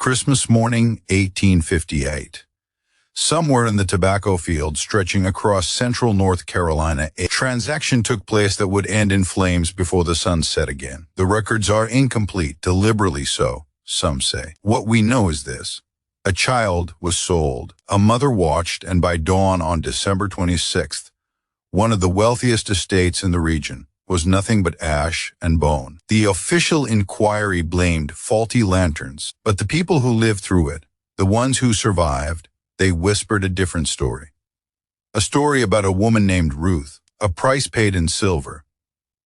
Christmas morning, 1858. Somewhere in the tobacco field stretching across central North Carolina, a transaction took place that would end in flames before the sun set again. The records are incomplete, deliberately so, some say. What we know is this. A child was sold. A mother watched, and by dawn on December 26th, one of the wealthiest estates in the region was nothing but ash and bone. The official inquiry blamed faulty lanterns, but the people who lived through it, the ones who survived, they whispered a different story. A story about a woman named Ruth, a price paid in silver,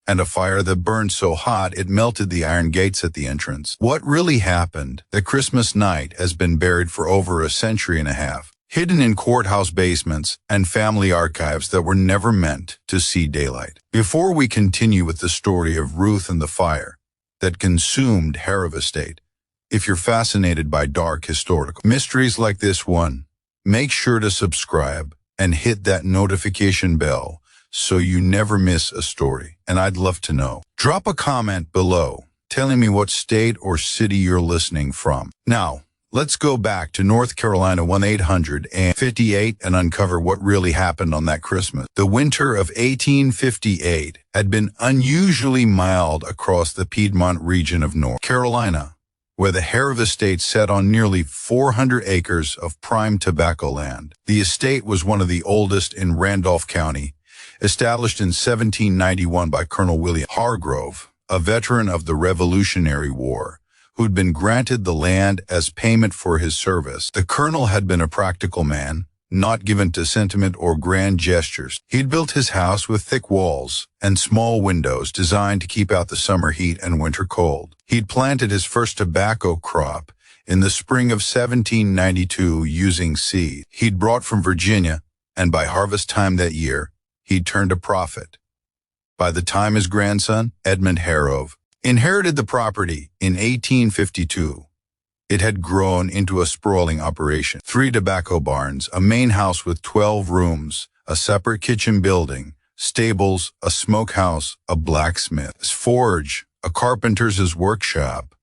and a fire that burned so hot it melted the iron gates at the entrance. What really happened that Christmas night has been buried for over a century and a half, hidden in courthouse basements and family archives that were never meant to see daylight. Before we continue with the story of Ruth and the fire that consumed Harrow Estate, if you're fascinated by dark historical mysteries like this one, make sure to subscribe and hit that notification bell so you never miss a story, and I'd love to know. Drop a comment below telling me what state or city you're listening from. Now, let's go back to North Carolina 1858 and uncover what really happened on that Christmas. The winter of 1858 had been unusually mild across the Piedmont region of North Carolina, where the Harrow Estate sat on nearly 400 acres of prime tobacco land. The estate was one of the oldest in Randolph County, established in 1791 by Colonel William Hargrove, a veteran of the Revolutionary War, who'd been granted the land as payment for his service. The colonel had been a practical man, not given to sentiment or grand gestures. He'd built his house with thick walls and small windows designed to keep out the summer heat and winter cold. He'd planted his first tobacco crop in the spring of 1792 using seed he'd brought from Virginia, and by harvest time that year, he'd turned a profit. By the time his grandson, Edmund Harrow, inherited the property in 1852, it had grown into a sprawling operation. 3 tobacco barns, a main house with 12 rooms, a separate kitchen building, stables, a smokehouse, a blacksmith's forge, a carpenter's workshop,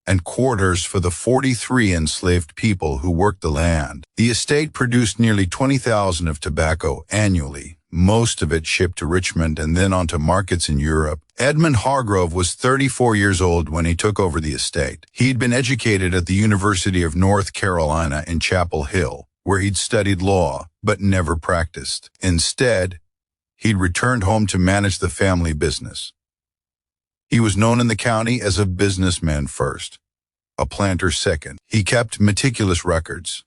and quarters for the 43 enslaved people who worked the land. The estate produced nearly 20,000 of tobacco annually, most of it shipped to Richmond and then onto markets in Europe. Edmund Hargrove was 34 years old when he took over the estate. He'd been educated at the University of North Carolina in Chapel Hill, where he'd studied law, but never practiced. Instead, he'd returned home to manage the family business. He was known in the county as a businessman first, a planter second. He kept meticulous records.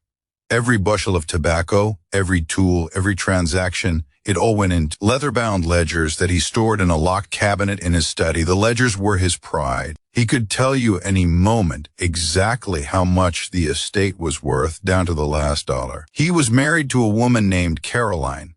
Every bushel of tobacco, every tool, every transaction, it all went into leather-bound ledgers that he stored in a locked cabinet in his study. The ledgers were his pride. He could tell you any moment exactly how much the estate was worth, down to the last dollar. He was married to a woman named Caroline,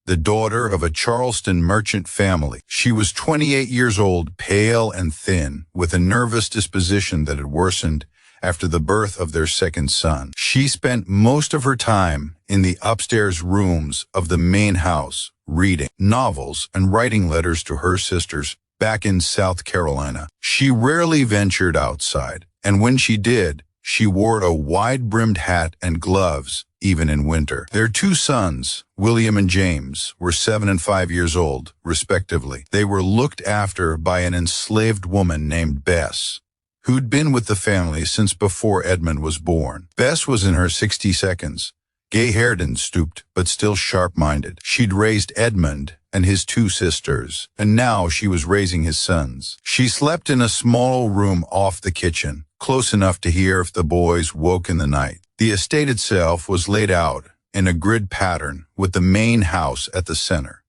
the daughter of a Charleston merchant family. She was 28 years old, pale and thin, with a nervous disposition that had worsened after the birth of their second son. She spent most of her time in the upstairs rooms of the main house, reading novels and writing letters to her sisters back in South Carolina. She rarely ventured outside, and when she did, she wore a wide-brimmed hat and gloves, even in winter. Their 2 sons, William and James, were 7 and 5 years old, respectively. They were looked after by an enslaved woman named Bess, who'd been with the family since before Edmund was born. Bess was in her 60s, gay-haired and stooped, but still sharp-minded. She'd raised Edmund and his 2 sisters, and now she was raising his sons. She slept in a small room off the kitchen, close enough to hear if the boys woke in the night. The estate itself was laid out in a grid pattern with the main house at the center.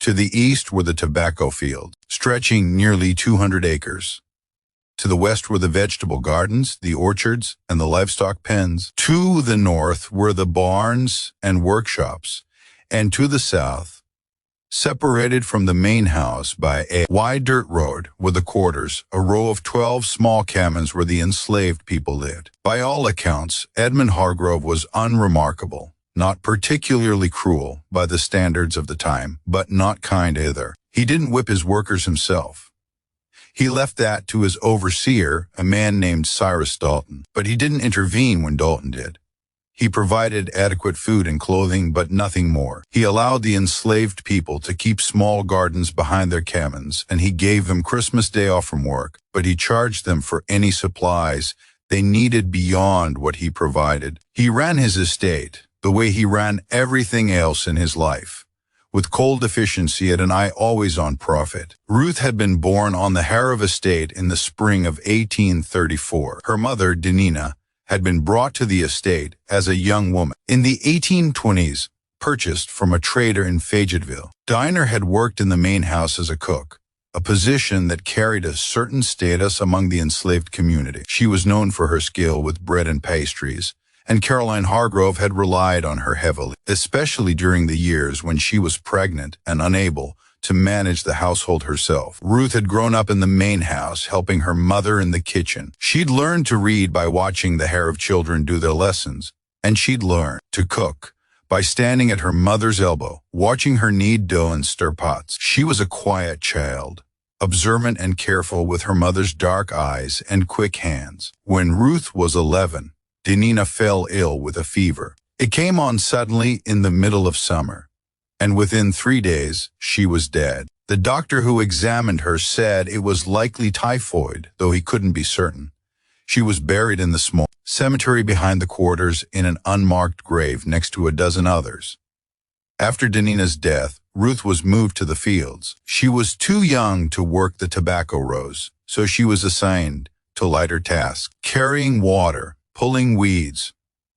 To the east were the tobacco fields, stretching nearly 200 acres. To the west were the vegetable gardens, the orchards, and the livestock pens. To the north were the barns and workshops, and to the south, separated from the main house by a wide dirt road, were the quarters, a row of 12 small cabins where the enslaved people lived. By all accounts, Edmund Hargrove was unremarkable, not particularly cruel by the standards of the time, but not kind either. He didn't whip his workers himself. He left that to his overseer, a man named Cyrus Dalton, but he didn't intervene when Dalton did. He provided adequate food and clothing, but nothing more. He allowed the enslaved people to keep small gardens behind their cabins, and he gave them Christmas Day off from work, but he charged them for any supplies they needed beyond what he provided. He ran his estate the way he ran everything else in his life, with cold efficiency and an eye always on profit. Ruth had been born on the Harrow estate in the spring of 1834. Her mother, Dinah, had been brought to the estate as a young woman in the 1820s, purchased from a trader in Fayetteville. Dinah had worked in the main house as a cook, a position that carried a certain status among the enslaved community. She was known for her skill with bread and pastries, and Caroline Hargrove had relied on her heavily, especially during the years when she was pregnant and unable to manage the household herself. Ruth had grown up in the main house, helping her mother in the kitchen. She'd learned to read by watching the Harrow children do their lessons, and she'd learned to cook by standing at her mother's elbow, watching her knead dough and stir pots. She was a quiet child, observant and careful with her mother's dark eyes and quick hands. When Ruth was 11, Dinah fell ill with a fever. It came on suddenly in the middle of summer, and within 3 days, she was dead. The doctor who examined her said it was likely typhoid, though he couldn't be certain. She was buried in the small cemetery behind the quarters in an unmarked grave next to a dozen others. After Dinah's death, Ruth was moved to the fields. She was too young to work the tobacco rows, so she was assigned to lighter tasks, carrying water, pulling weeds,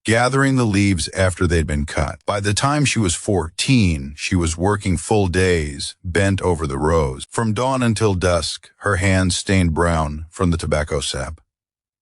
gathering the leaves after they'd been cut. By the time she was 14, she was working full days, bent over the rows. From dawn until dusk, her hands stained brown from the tobacco sap.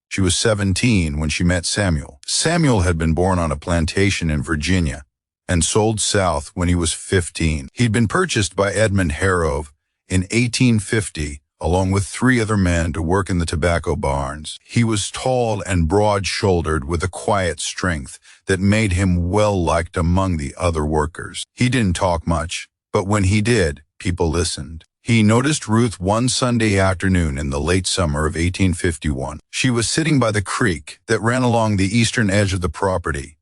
She was 17 when she met Samuel. Samuel had been born on a plantation in Virginia and sold south when he was 15. He'd been purchased by Edmund Harrow in 1850, along with 3 other men to work in the tobacco barns. He was tall and broad-shouldered with a quiet strength that made him well-liked among the other workers. He didn't talk much, but when he did, people listened. He noticed Ruth one Sunday afternoon in the late summer of 1851. She was sitting by the creek that ran along the eastern edge of the property,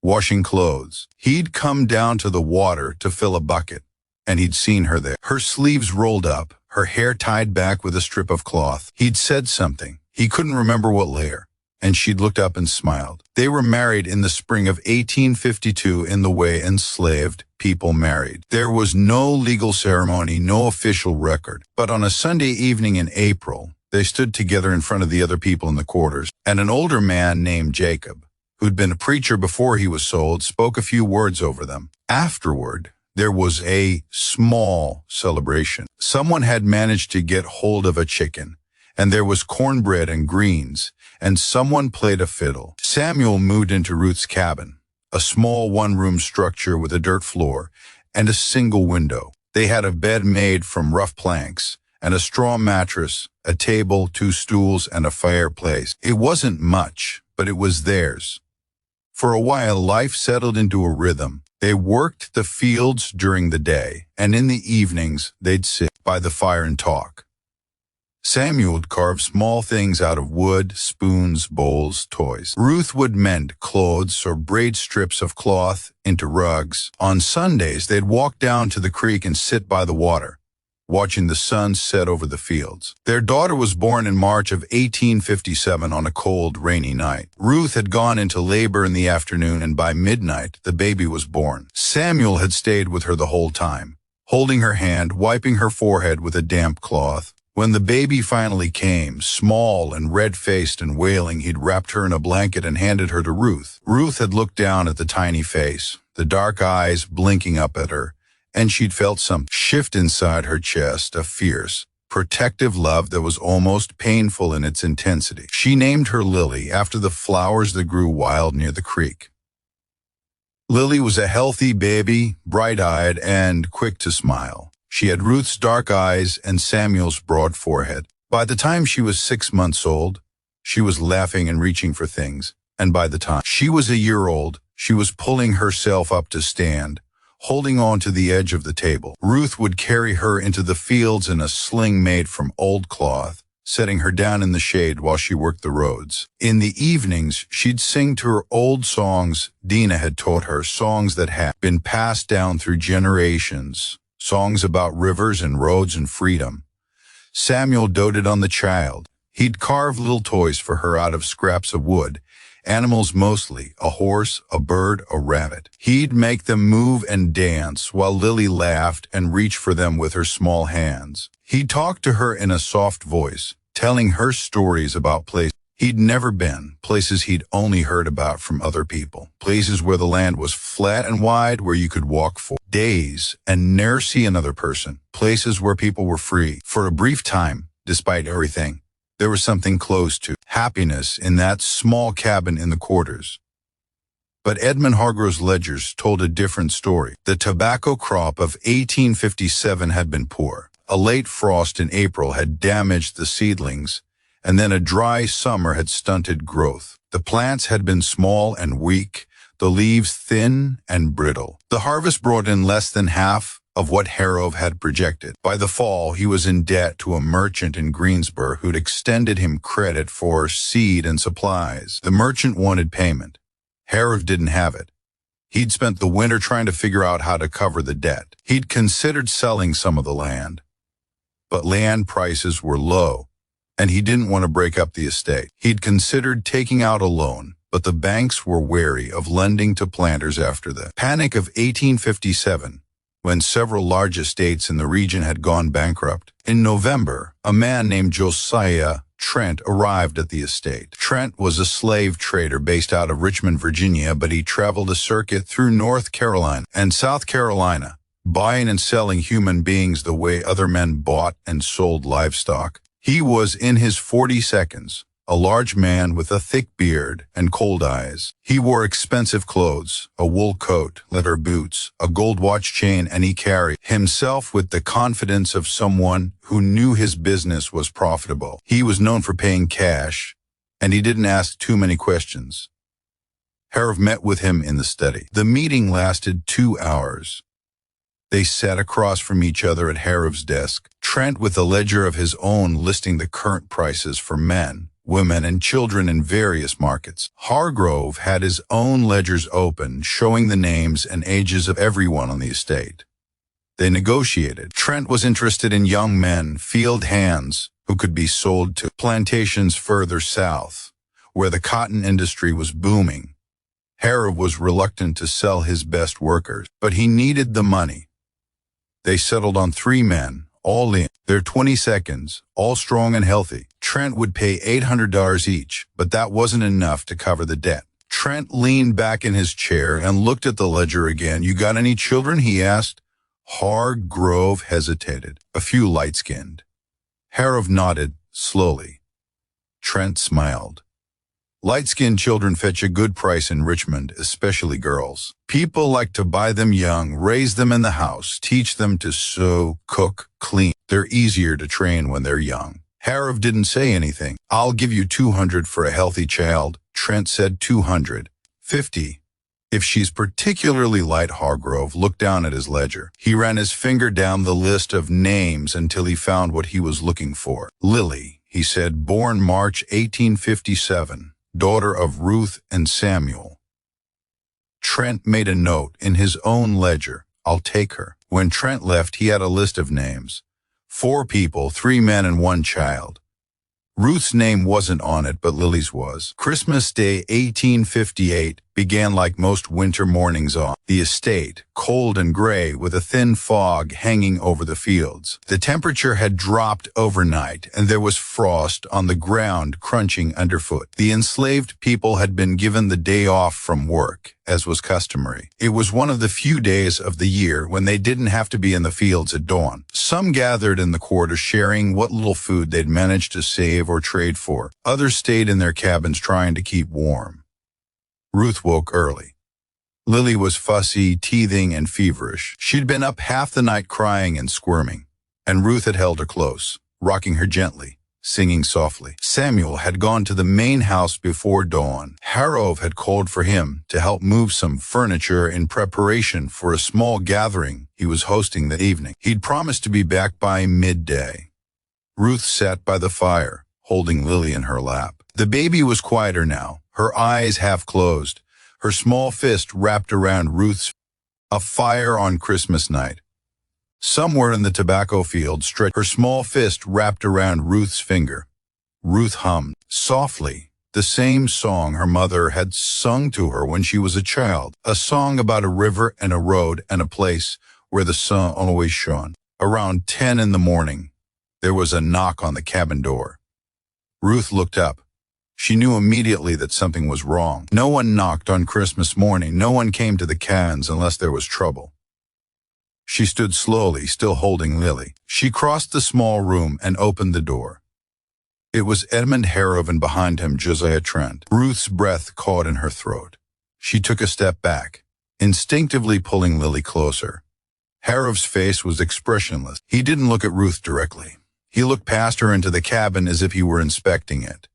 washing clothes. He'd come down to the water to fill a bucket, and he'd seen her there. Her sleeves rolled up, her hair tied back with a strip of cloth. He'd said something. He couldn't remember what layer, and she'd looked up and smiled. They were married in the spring of 1852 in the way enslaved people married. There was no legal ceremony, no official record, but on a Sunday evening in April, they stood together in front of the other people in the quarters, and an older man named Jacob, who'd been a preacher before he was sold, spoke a few words over them. Afterward, there was a small celebration. Someone had managed to get hold of a chicken, and there was cornbread and greens, and someone played a fiddle. Samuel moved into Ruth's cabin, a small one-room structure with a dirt floor and a single window. They had a bed made from rough planks, and a straw mattress, a table, 2 stools, and a fireplace. It wasn't much, but it was theirs. For a while, life settled into a rhythm. They worked the fields during the day, and in the evenings, they'd sit by the fire and talk. Samuel would carve small things out of wood, spoons, bowls, toys. Ruth would mend clothes or braid strips of cloth into rugs. On Sundays, they'd walk down to the creek and sit by the water, watching the sun set over the fields. Their daughter was born in March of 1857 on a cold, rainy night. Ruth had gone into labor in the afternoon, and by midnight, the baby was born. Samuel had stayed with her the whole time, holding her hand, wiping her forehead with a damp cloth. When the baby finally came, small and red-faced and wailing, he'd wrapped her in a blanket and handed her to Ruth. Ruth had looked down at the tiny face, the dark eyes blinking up at her, and she'd felt some shift inside her chest, a fierce, protective love that was almost painful in its intensity. She named her Lily after the flowers that grew wild near the creek. Lily was a healthy baby, bright-eyed and quick to smile. She had Ruth's dark eyes and Samuel's broad forehead. By the time she was 6 months old, she was laughing and reaching for things, and by the time she was a year old, she was pulling herself up to stand, holding on to the edge of the table. Ruth would carry her into the fields in a sling made from old cloth, setting her down in the shade while she worked the roads. In the evenings, she'd sing to her old songs Dina had taught her, songs that had been passed down through generations, songs about rivers and roads and freedom. Samuel doted on the child. He'd carve little toys for her out of scraps of wood, animals mostly, a horse, a bird, a rabbit. He'd make them move and dance while Lily laughed and reached for them with her small hands. He'd talk to her in a soft voice, telling her stories about places he'd never been, places he'd only heard about from other people, places where the land was flat and wide, where you could walk for days and ne'er see another person, places where people were free. For a brief time, despite everything, there was something close to happiness in that small cabin in the quarters. But Edmund Hargrove's ledgers told a different story. The tobacco crop of 1857 had been poor. A late frost in April had damaged the seedlings, and then a dry summer had stunted growth. The plants had been small and weak, the leaves thin and brittle. The harvest brought in less than half of what Hargrove had projected. By the fall, he was in debt to a merchant in Greensboro who'd extended him credit for seed and supplies. The merchant wanted payment. Hargrove didn't have it. He'd spent the winter trying to figure out how to cover the debt. He'd considered selling some of the land, but land prices were low, and he didn't want to break up the estate. He'd considered taking out a loan, but the banks were wary of lending to planters after the panic of 1857, when several large estates in the region had gone bankrupt. In November, a man named Josiah Trent arrived at the estate. Trent was a slave trader based out of Richmond, Virginia, but he traveled a circuit through North Carolina and South Carolina, buying and selling human beings the way other men bought and sold livestock. He was in his 40s, a large man with a thick beard and cold eyes. He wore expensive clothes, a wool coat, leather boots, a gold watch chain, and he carried himself with the confidence of someone who knew his business was profitable. He was known for paying cash, and he didn't ask too many questions. Hargrove met with him in the study. The meeting lasted 2 hours. They sat across from each other at Hargrove's desk, Trent with a ledger of his own listing the current prices for men, women, and children in various markets. Hargrove had his own ledgers open, showing the names and ages of everyone on the estate. They negotiated. Trent was interested in young men, field hands, who could be sold to plantations further south, where the cotton industry was booming. Hargrove was reluctant to sell his best workers, but he needed the money. They settled on 3 men, all in their 22s, all strong and healthy. Trent would pay $800 each, but that wasn't enough to cover the debt. Trent leaned back in his chair and looked at the ledger again. "You got any children?" he asked. Hargrove hesitated. "A few light-skinned." Hargrove nodded, slowly. Trent smiled. "Light-skinned children fetch a good price in Richmond, especially girls. People like to buy them young, raise them in the house, teach them to sew, cook, clean. They're easier to train when they're young." Hargrove didn't say anything. "I'll give you $200 for a healthy child." Trent said $250. "If she's particularly light." Hargrove looked down at his ledger. He ran his finger down the list of names until he found what he was looking for. "Lily," he said, "born March 1857. Daughter of Ruth and Samuel." Trent made a note in his own ledger. "I'll take her." When Trent left, he had a list of names. 4 people, 3 men and 1 child. Ruth's name wasn't on it, but Lily's was. Christmas Day 1858 began like most winter mornings on the estate, cold and gray with a thin fog hanging over the fields. The temperature had dropped overnight, and there was frost on the ground crunching underfoot. The enslaved people had been given the day off from work, as was customary. It was one of the few days of the year when they didn't have to be in the fields at dawn. Some gathered in the quarter sharing what little food they'd managed to save or trade for. Others stayed in their cabins trying to keep warm. Ruth woke early. Lily was fussy, teething, and feverish. She'd been up half the night crying and squirming, and Ruth had held her close, rocking her gently, singing softly. Samuel had gone to the main house before dawn. Harov had called for him to help move some furniture in preparation for a small gathering he was hosting that evening. He'd promised to be back by midday. Ruth sat by the fire, holding Lily in her lap. The baby was quieter now, her eyes half closed, her small fist wrapped around Ruth's. A fire on Christmas night. Somewhere in the tobacco field stretched her small fist wrapped around Ruth's finger. Ruth hummed, softly, the same song her mother had sung to her when she was a child, a song about a river and a road and a place where the sun always shone. Around 10 in the morning, there was a knock on the cabin door. Ruth looked up. She knew immediately that something was wrong. No one knocked on Christmas morning. No one came to the cans unless there was trouble. She stood slowly, still holding Lily. She crossed the small room and opened the door. It was Edmund Harov and behind him Josiah Trent. Ruth's breath caught in her throat. She took a step back, instinctively pulling Lily closer. Harov's face was expressionless. He didn't look at Ruth directly. He looked past her into the cabin as if he were inspecting it.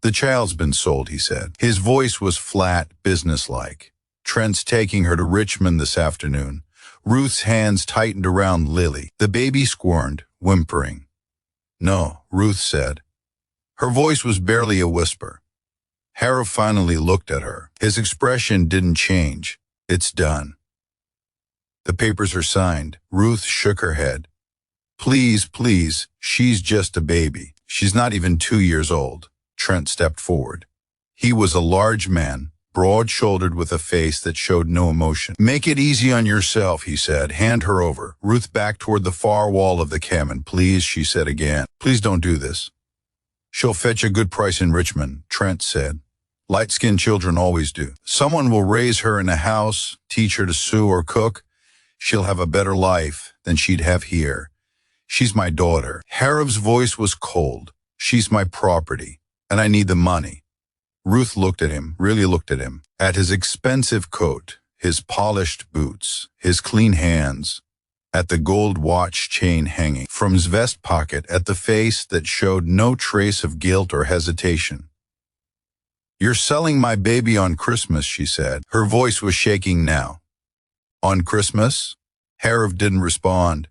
"The child's been sold," he said. His voice was flat, businesslike. "Trent's taking her to Richmond this afternoon." Ruth's hands tightened around Lily. The baby squirmed, whimpering. "No," Ruth said. Her voice was barely a whisper. Harov finally looked at her. His expression didn't change. "It's done." "The papers are signed." Ruth shook her head. "Please, please, she's just a baby. She's not even 2 years old." Trent stepped forward. He was a large man, broad-shouldered with a face that showed no emotion. "Make it easy on yourself," he said. "Hand her over." Ruth backed toward the far wall of the cabin. "Please," she said again. "Please don't do this." "She'll fetch a good price in Richmond," Trent said. "Light-skinned children always do. Someone will raise her in a house, teach her to sew or cook. She'll have a better life than she'd have here. She's my daughter." Harov's voice was cold. "She's my property, and I need the money." Ruth looked at him, really looked at him, at his expensive coat, his polished boots, his clean hands, at the gold watch chain hanging from his vest pocket, at the face that showed no trace of guilt or hesitation. "You're selling my baby on Christmas," she said. Her voice was shaking now. "On Christmas?" Harov didn't respond.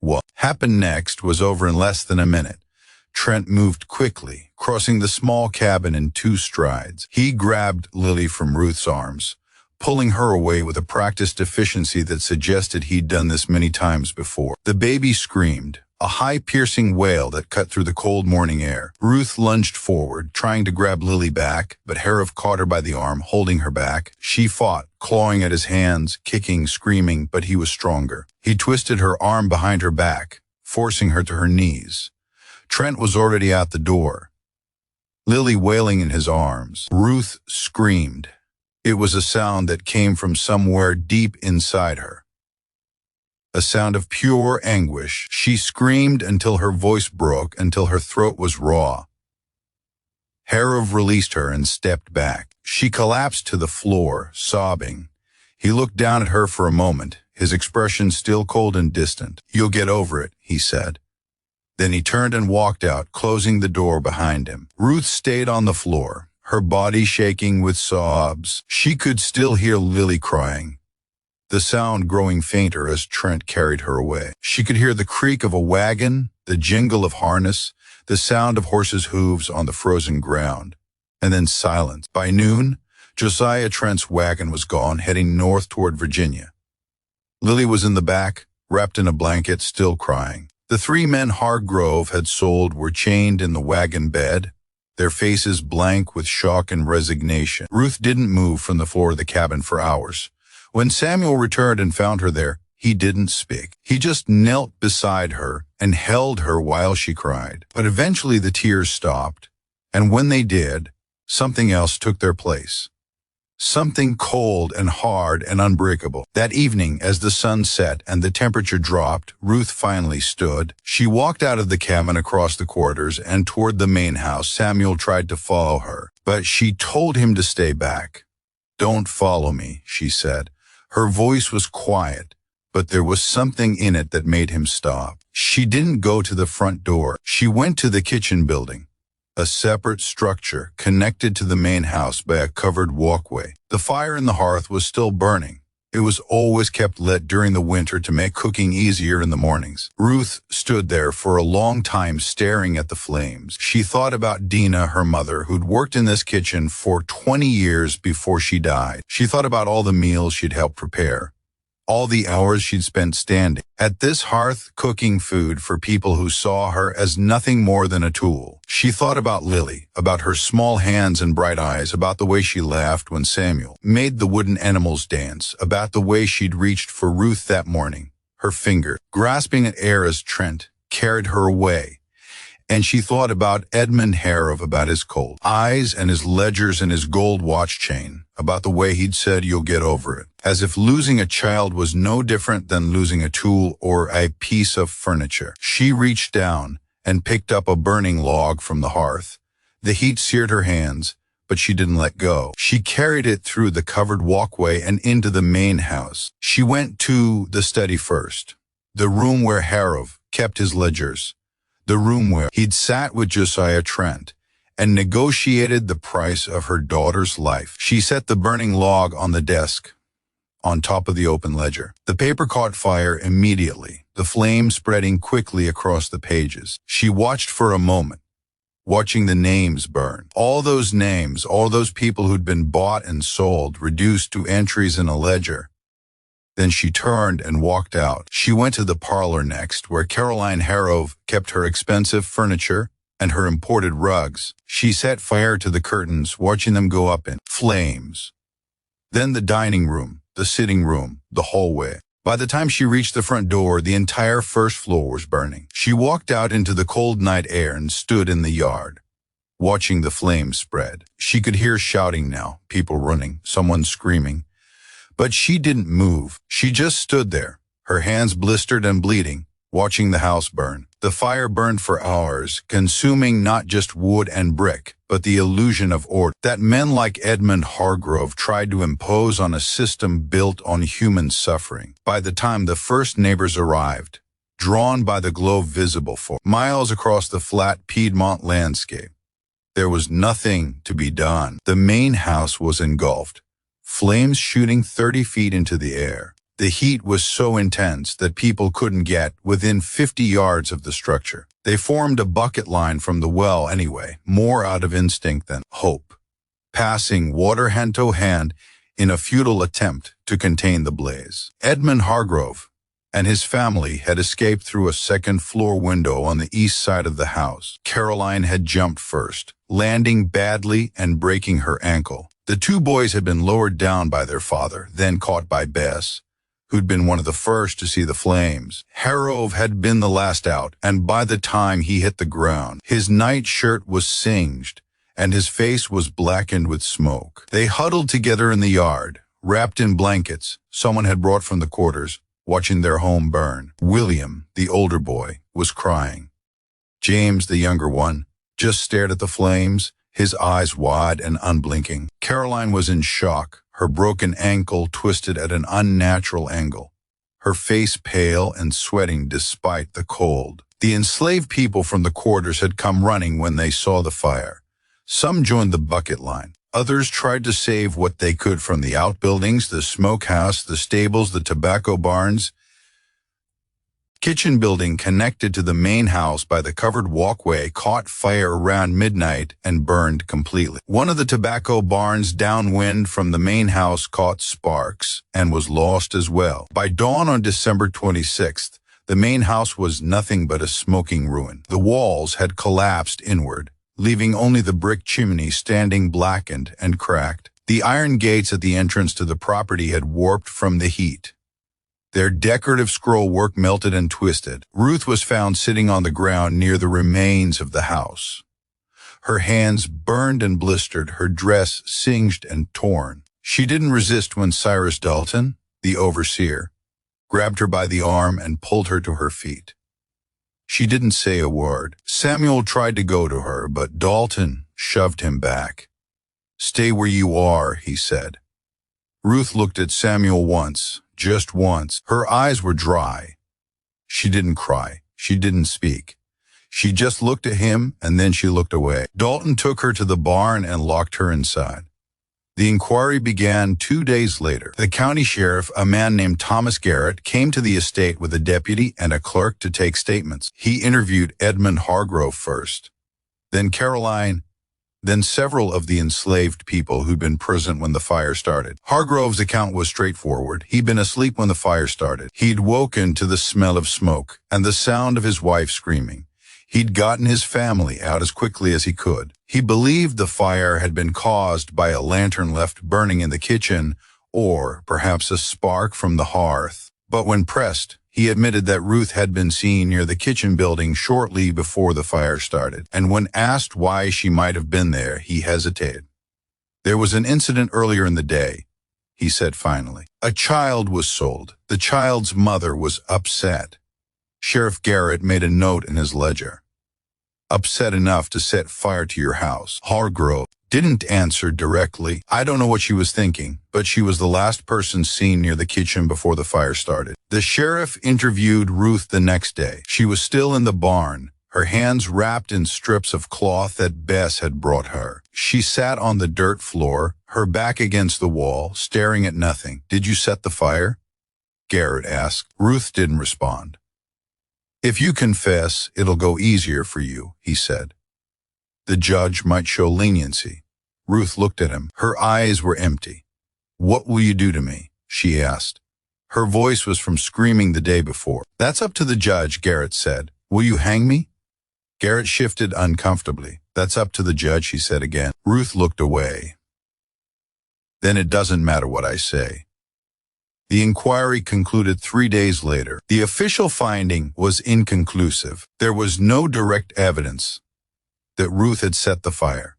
What happened next was over in less than a minute. Trent moved quickly, crossing the small cabin in 2 strides. He grabbed Lily from Ruth's arms, pulling her away with a practiced efficiency that suggested he'd done this many times before. The baby screamed, a high piercing wail that cut through the cold morning air. Ruth lunged forward, trying to grab Lily back, but Harov caught her by the arm, holding her back. She fought, clawing at his hands, kicking, screaming, but he was stronger. He twisted her arm behind her back, forcing her to her knees. Trent was already out the door, Lily wailing in his arms. Ruth screamed. It was a sound that came from somewhere deep inside her. A sound of pure anguish. She screamed until her voice broke, until her throat was raw. Harov released her and stepped back. She collapsed to the floor, sobbing. He looked down at her for a moment, his expression still cold and distant. "You'll get over it," he said. Then he turned and walked out, closing the door behind him. Ruth stayed on the floor, her body shaking with sobs. She could still hear Lily crying, the sound growing fainter as Trent carried her away. She could hear the creak of a wagon, the jingle of harness, the sound of horses' hooves on the frozen ground, and then silence. By noon, Josiah Trent's wagon was gone, heading north toward Virginia. Lily was in the back, wrapped in a blanket, still crying. The 3 men Hargrove had sold were chained in the wagon bed, their faces blank with shock and resignation. Ruth didn't move from the floor of the cabin for hours. When Samuel returned and found her there, he didn't speak. He just knelt beside her and held her while she cried. But eventually the tears stopped, and when they did, something else took their place. Something cold and hard and unbreakable. That evening, as the sun set and the temperature dropped, Ruth finally stood. She walked out of the cabin across the corridors and toward the main house. Samuel tried to follow her, but she told him to stay back. "Don't follow me," she said. Her voice was quiet, but there was something in it that made him stop. She didn't go to the front door. She went to the kitchen building, a separate structure connected to the main house by a covered walkway. The fire in the hearth was still burning. It was always kept lit during the winter to make cooking easier in the mornings. Ruth stood there for a long time staring at the flames. She thought about Dina, her mother, who'd worked in this kitchen for 20 years before she died. She thought about all the meals she'd helped prepare, all the hours she'd spent standing at this hearth cooking food for people who saw her as nothing more than a tool. She thought about Lily, about her small hands and bright eyes, about the way she laughed when Samuel made the wooden animals dance, about the way she'd reached for Ruth that morning, her finger grasping at air as Trent carried her away. And she thought about Edmund Harrov, about his cold eyes and his ledgers and his gold watch chain, about the way he'd said you'll get over it, as if losing a child was no different than losing a tool or a piece of furniture. She reached down and picked up a burning log from the hearth. The heat seared her hands, but she didn't let go. She carried it through the covered walkway and into the main house. She went to the study first, the room where Harrov kept his ledgers, the room where he'd sat with Josiah Trent and negotiated the price of her daughter's life. She set the burning log on the desk, on top of the open ledger. The paper caught fire immediately, the flame spreading quickly across the pages. She watched for a moment, watching the names burn. All those names, all those people who'd been bought and sold, reduced to entries in a ledger. Then she turned and walked out. She went to the parlor next, where Caroline Harrov kept her expensive furniture and her imported rugs. She set fire to the curtains, watching them go up in flames. Then the dining room, the sitting room, the hallway. By the time she reached the front door, the entire first floor was burning. She walked out into the cold night air and stood in the yard, watching the flames spread. She could hear shouting now, people running, someone screaming. But she didn't move. She just stood there, her hands blistered and bleeding, watching the house burn. The fire burned for hours, consuming not just wood and brick, but the illusion of order that men like Edmund Hargrove tried to impose on a system built on human suffering. By the time the first neighbors arrived, drawn by the glow visible for miles across the flat Piedmont landscape, there was nothing to be done. The main house was engulfed, flames shooting 30 feet into the air. The heat was so intense that people couldn't get within 50 yards of the structure. They formed a bucket line from the well anyway, more out of instinct than hope, passing water hand to hand in a futile attempt to contain the blaze. Edmund Hargrove and his family had escaped through a second-floor window on the east side of the house. Caroline had jumped first, landing badly and breaking her ankle. The two boys had been lowered down by their father, then caught by Bess, who'd been one of the first to see the flames. Harrov had been the last out, and by the time he hit the ground, his night shirt was singed, and his face was blackened with smoke. They huddled together in the yard, wrapped in blankets someone had brought from the quarters, watching their home burn. William, the older boy, was crying. James, the younger one, just stared at the flames, his eyes wide and unblinking. Caroline was in shock, her broken ankle twisted at an unnatural angle, her face pale and sweating despite the cold. The enslaved people from the quarters had come running when they saw the fire. Some joined the bucket line. Others tried to save what they could from the outbuildings, the smokehouse, the stables, the tobacco barns. Kitchen building connected to the main house by the covered walkway caught fire around midnight and burned completely. One of the tobacco barns downwind from the main house caught sparks and was lost as well. By dawn on December 26th, the main house was nothing but a smoking ruin. The walls had collapsed inward, leaving only the brick chimney standing blackened and cracked. The iron gates at the entrance to the property had warped from the heat. Their decorative scroll work melted and twisted. Ruth was found sitting on the ground near the remains of the house. Her hands burned and blistered, her dress singed and torn. She didn't resist when Cyrus Dalton, the overseer, grabbed her by the arm and pulled her to her feet. She didn't say a word. Samuel tried to go to her, but Dalton shoved him back. "Stay where you are," he said. Ruth looked at Samuel once, just once. Her eyes were dry. She didn't cry. She didn't speak. She just looked at him, and then she looked away. Dalton took her to the barn and locked her inside. The inquiry began 2 days later. The county sheriff, a man named Thomas Garrett, came to the estate with a deputy and a clerk to take statements. He interviewed Edmund Hargrove first, then Caroline, then several of the enslaved people who'd been present when the fire started. Hargrove's account was straightforward. He'd been asleep when the fire started. He'd woken to the smell of smoke and the sound of his wife screaming. He'd gotten his family out as quickly as he could. He believed the fire had been caused by a lantern left burning in the kitchen, or perhaps a spark from the hearth. But when pressed, he admitted that Ruth had been seen near the kitchen building shortly before the fire started, and when asked why she might have been there, he hesitated. "There was an incident earlier in the day," he said finally. "A child was sold. The child's mother was upset." Sheriff Garrett made a note in his ledger. "Upset enough to set fire to your house." Hargrove didn't answer directly. "I don't know what she was thinking, but she was the last person seen near the kitchen before the fire started." The sheriff interviewed Ruth the next day. She was still in the barn, her hands wrapped in strips of cloth that Bess had brought her. She sat on the dirt floor, her back against the wall, staring at nothing. "Did you set the fire?" Garrett asked. Ruth didn't respond. "If you confess, it'll go easier for you," he said. "The judge might show leniency." Ruth looked at him. Her eyes were empty. "What will you do to me?" she asked. Her voice was from screaming the day before. "That's up to the judge," Garrett said. "Will you hang me?" Garrett shifted uncomfortably. "That's up to the judge," he said again. Ruth looked away. "Then it doesn't matter what I say." The inquiry concluded 3 days later. The official finding was inconclusive. There was no direct evidence that Ruth had set the fire.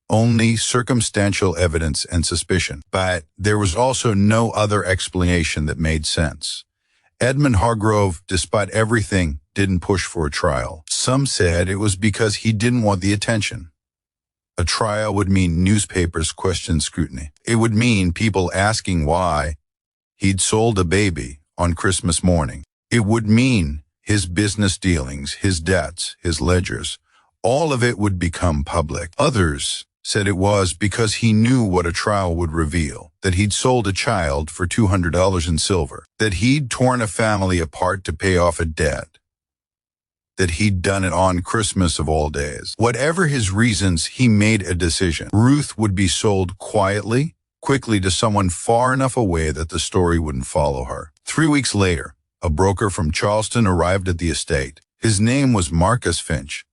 Only circumstantial evidence and suspicion. But there was also no other explanation that made sense. Edmund Hargrove, despite everything, didn't push for a trial. Some said it was because he didn't want the attention. A trial would mean newspapers question scrutiny. It would mean people asking why he'd sold a baby on Christmas morning. It would mean his business dealings, his debts, his ledgers. All of it would become public. Others said it was because he knew what a trial would reveal, that he'd sold a child for $200 in silver, that he'd torn a family apart to pay off a debt, that he'd done it on Christmas of all days. Whatever his reasons, he made a decision. Ruth would be sold quietly, quickly to someone far enough away that the story wouldn't follow her. 3 weeks later, a broker from Charleston arrived at the estate. His name was Marcus Finch,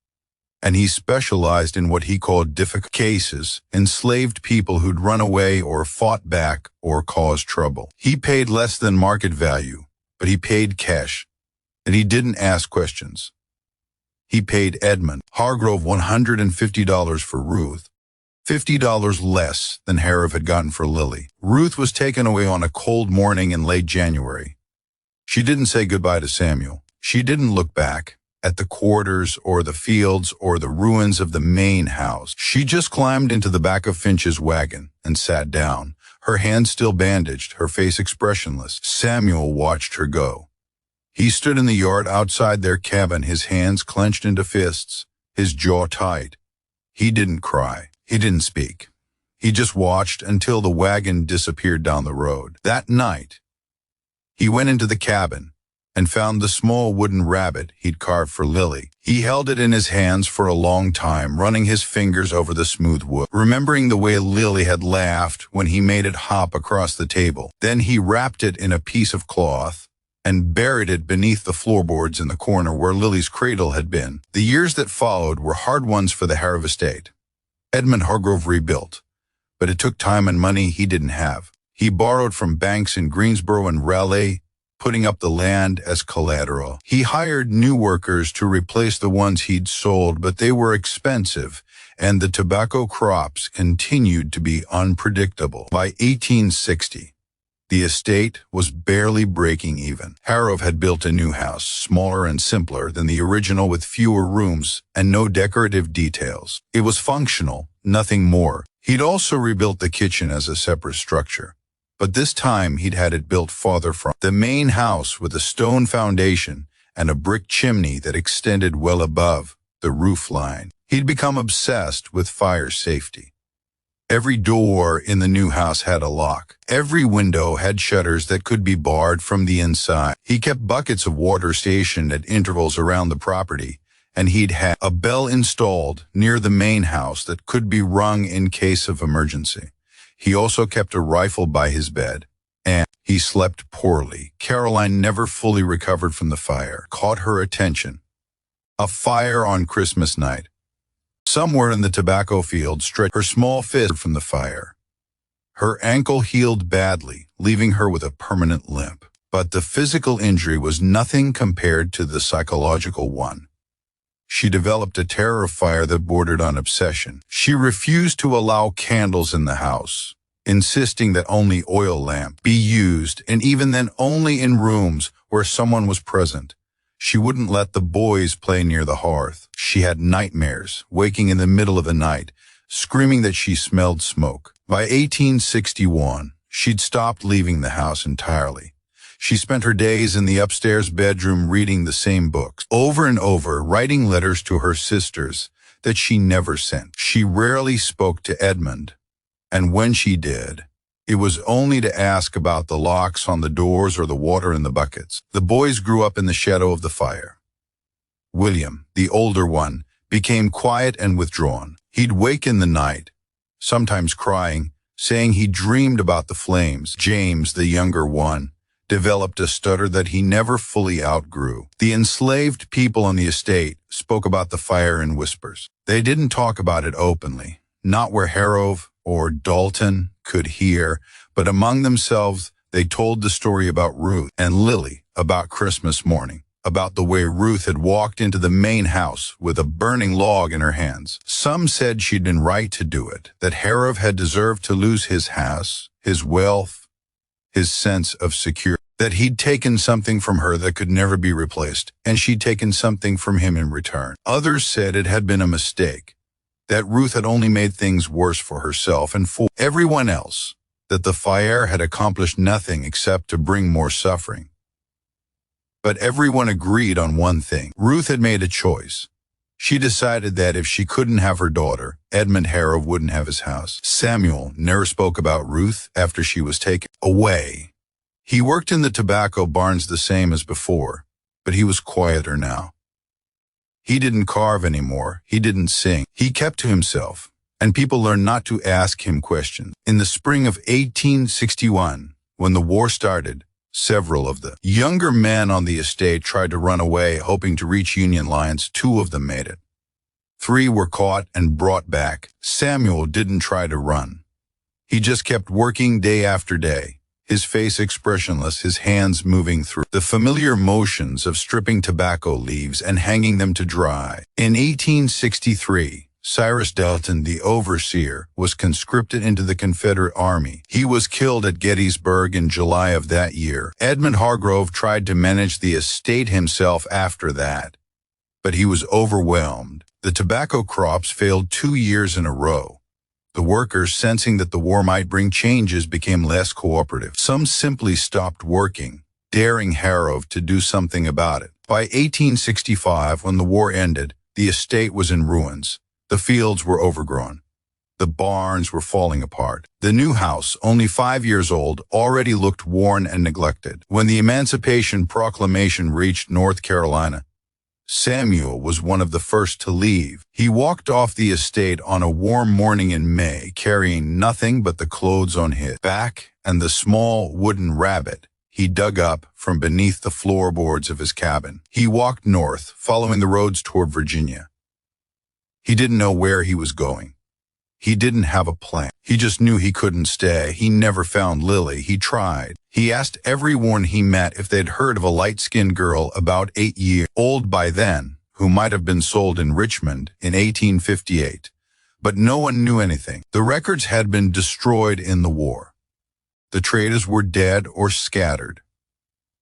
and he specialized in what he called difficult cases, enslaved people who'd run away or fought back or caused trouble. He paid less than market value, but he paid cash, and he didn't ask questions. He paid Edmund Hargrove $150 for Ruth, $50 less than Hargrove had gotten for Lily. Ruth was taken away on a cold morning in late January. She didn't say goodbye to Samuel. She didn't look back at the quarters or the fields or the ruins of the main house. She just climbed into the back of Finch's wagon and sat down, her hands still bandaged, her face expressionless. Samuel watched her go. He stood in the yard outside their cabin, his hands clenched into fists, his jaw tight. He didn't cry. He didn't speak. He just watched until the wagon disappeared down the road. That night, he went into the cabin and found the small wooden rabbit he'd carved for Lily. He held it in his hands for a long time, running his fingers over the smooth wood, remembering the way Lily had laughed when he made it hop across the table. Then he wrapped it in a piece of cloth and buried it beneath the floorboards in the corner where Lily's cradle had been. The years that followed were hard ones for the Hargrove estate. Edmund Hargrove rebuilt, but it took time and money he didn't have. He borrowed from banks in Greensboro and Raleigh, putting up the land as collateral. He hired new workers to replace the ones he'd sold, but they were expensive, and the tobacco crops continued to be unpredictable. By 1860, the estate was barely breaking even. Hargrove had built a new house, smaller and simpler than the original, with fewer rooms and no decorative details. It was functional, nothing more. He'd also rebuilt the kitchen as a separate structure. but this time he'd had it built farther from the main house with a stone foundation and a brick chimney that extended well above the roof line. He'd become obsessed with fire safety. Every door in the new house had a lock. Every window had shutters that could be barred from the inside. He kept buckets of water stationed at intervals around the property, and he'd had a bell installed near the main house that could be rung in case of emergency. He also kept a rifle by his bed, and he slept poorly. Caroline never fully recovered from the fire. Caught her attention. A fire on Christmas night. Somewhere in the tobacco field stretched her small fist from the fire. Her ankle healed badly, leaving her with a permanent limp. But the physical injury was nothing compared to the psychological one. She developed a terror of fire that bordered on obsession. She refused to allow candles in the house, insisting that only oil lamp be used, and even then only in rooms where someone was present. She wouldn't let the boys play near the hearth. She had nightmares, waking in the middle of the night, screaming that she smelled smoke. By 1861, she'd stopped leaving the house entirely. She spent her days in the upstairs bedroom reading the same books, over and over, writing letters to her sisters that she never sent. She rarely spoke to Edmund, and when she did, it was only to ask about the locks on the doors or the water in the buckets. The boys grew up in the shadow of the fire. William, the older one, became quiet and withdrawn. He'd wake in the night, sometimes crying, saying he dreamed about the flames. James, the younger one, developed a stutter that he never fully outgrew. The enslaved people on the estate spoke about the fire in whispers. They didn't talk about it openly, not where Harrove or Dalton could hear, but among themselves they told the story about Ruth and Lily, about Christmas morning, about the way Ruth had walked into the main house with a burning log in her hands. Some said she'd been right to do it, that Harrove had deserved to lose his house, his wealth, his sense of security, that he'd taken something from her that could never be replaced, and she'd taken something from him in return. Others said it had been a mistake, that Ruth had only made things worse for herself and for everyone else, that the fire had accomplished nothing except to bring more suffering. But everyone agreed on one thing. Ruth had made a choice. She decided that if she couldn't have her daughter, Edmund Harrove wouldn't have his house. Samuel never spoke about Ruth after she was taken away. He worked in the tobacco barns the same as before, but he was quieter now. He didn't carve anymore. He didn't sing. He kept to himself, and people learned not to ask him questions. In the spring of 1861, when the war started, several of the younger men on the estate tried to run away, hoping to reach Union lines. 2 of them made it. 3 were caught and brought back. Samuel didn't try to run. He just kept working day after day, his face expressionless, his hands moving through the familiar motions of stripping tobacco leaves and hanging them to dry. In 1863, Cyrus Dalton, the overseer, was conscripted into the Confederate Army. He was killed at Gettysburg in July of that year. Edmund Hargrove tried to manage the estate himself after that, but he was overwhelmed. The tobacco crops failed 2 years in a row. The workers, sensing that the war might bring changes, became less cooperative. Some simply stopped working, daring Harrove to do something about it. By 1865, when the war ended, the estate was in ruins. The fields were overgrown. The barns were falling apart. The new house, only 5 years old, already looked worn and neglected. When the Emancipation Proclamation reached North Carolina, Samuel was one of the first to leave. He walked off the estate on a warm morning in May, carrying nothing but the clothes on his back and the small wooden rabbit he dug up from beneath the floorboards of his cabin. He walked north, following the roads toward Virginia. He didn't know where he was going. He didn't have a plan. He just knew he couldn't stay. He never found Lily. He tried. He asked everyone he met if they'd heard of a light-skinned girl about 8 years old by then, who might have been sold in Richmond in 1858. But no one knew anything. The records had been destroyed in the war. The traders were dead or scattered.